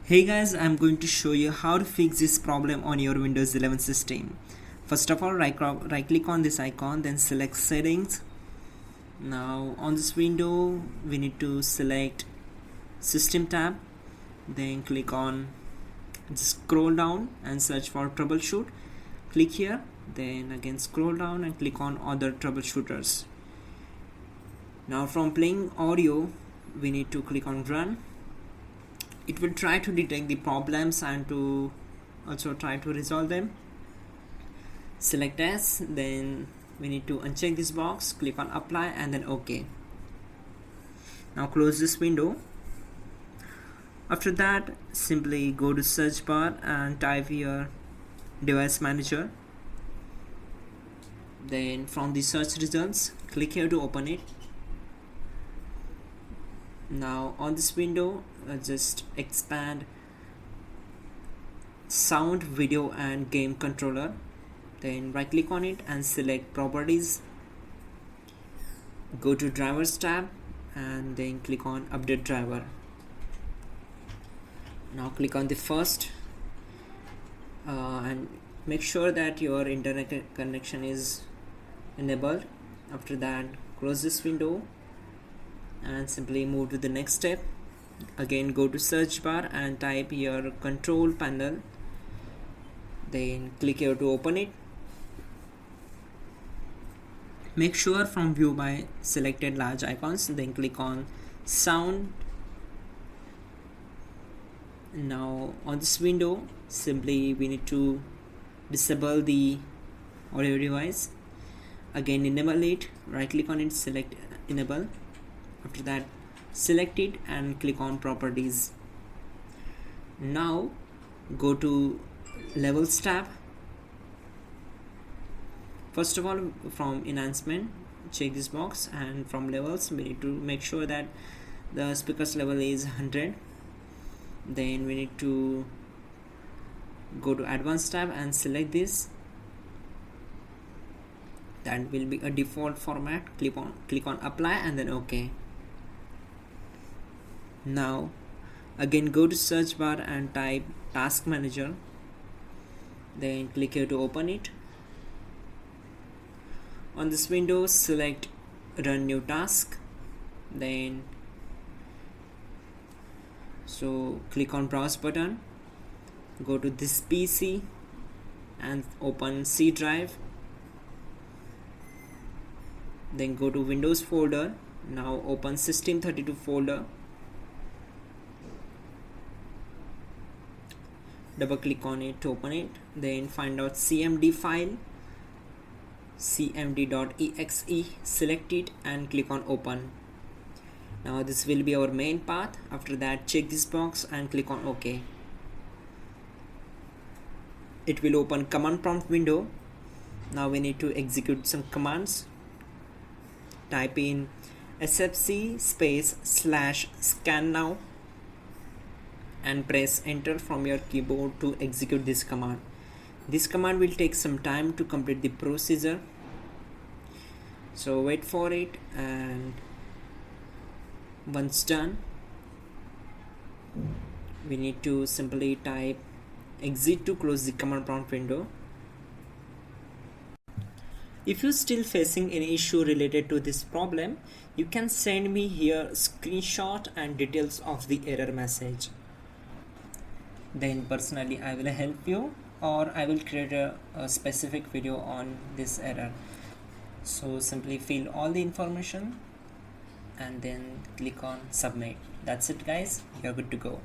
Hey guys, I'm going to show you how to fix this problem on your Windows 11 system. First of all, right click on this icon, then select settings. Now on this window we need to select system tab, then click on, scroll down and search for troubleshoot. Click here, then again scroll down and click on other troubleshooters. Now from playing audio we need to click on run. It will try to detect the problems and to also try to resolve them. Select as, then we need to uncheck this box, click on apply and then OK. Now close this window. After that, simply go to search bar and type here device manager. Then from the search results, click here to open it. Now on this window, just expand sound, video and game controller, then right click on it and select properties. Go to drivers tab and then click on update driver. Now click on the first and make sure that your internet connection is enabled. After that, close this window and simply move to the next step. Again go to search bar and type here control panel, then click here to open it. Make sure from view by selected large icons, then click on sound. Now on this window, simply we need to disable the audio device. Again enable it, right click on it, select enable. After that, select it and click on properties. Now go to levels tab. First of all, from enhancement, check this box, and from levels we need to make sure that the speakers level is 100. Then we need to go to advanced tab and select this. That will be a default format. Click on apply and then OK. Now again go to search bar and type task manager, then click here to open it. On this window, select run new task, then click on browse button, go to this PC and open C drive, then go to Windows folder. Now open system32 folder, double click on it to open it, then find out cmd file, cmd.exe, select it and click on open. Now this will be our main path. After that, check this box and click on OK. It will open command prompt window. Now we need to execute some commands. Type in sfc /scan now and press enter from your keyboard to execute this command. This command will take some time to complete the procedure, so wait for it, and once done we need to simply type exit to close the command prompt window. If you're still facing any issue related to this problem, you can send me here screenshot and details of the error message. Then personally I will help you, or I will create a specific video on this error. So simply fill all the information and then click on submit. That's it guys, you're good to go.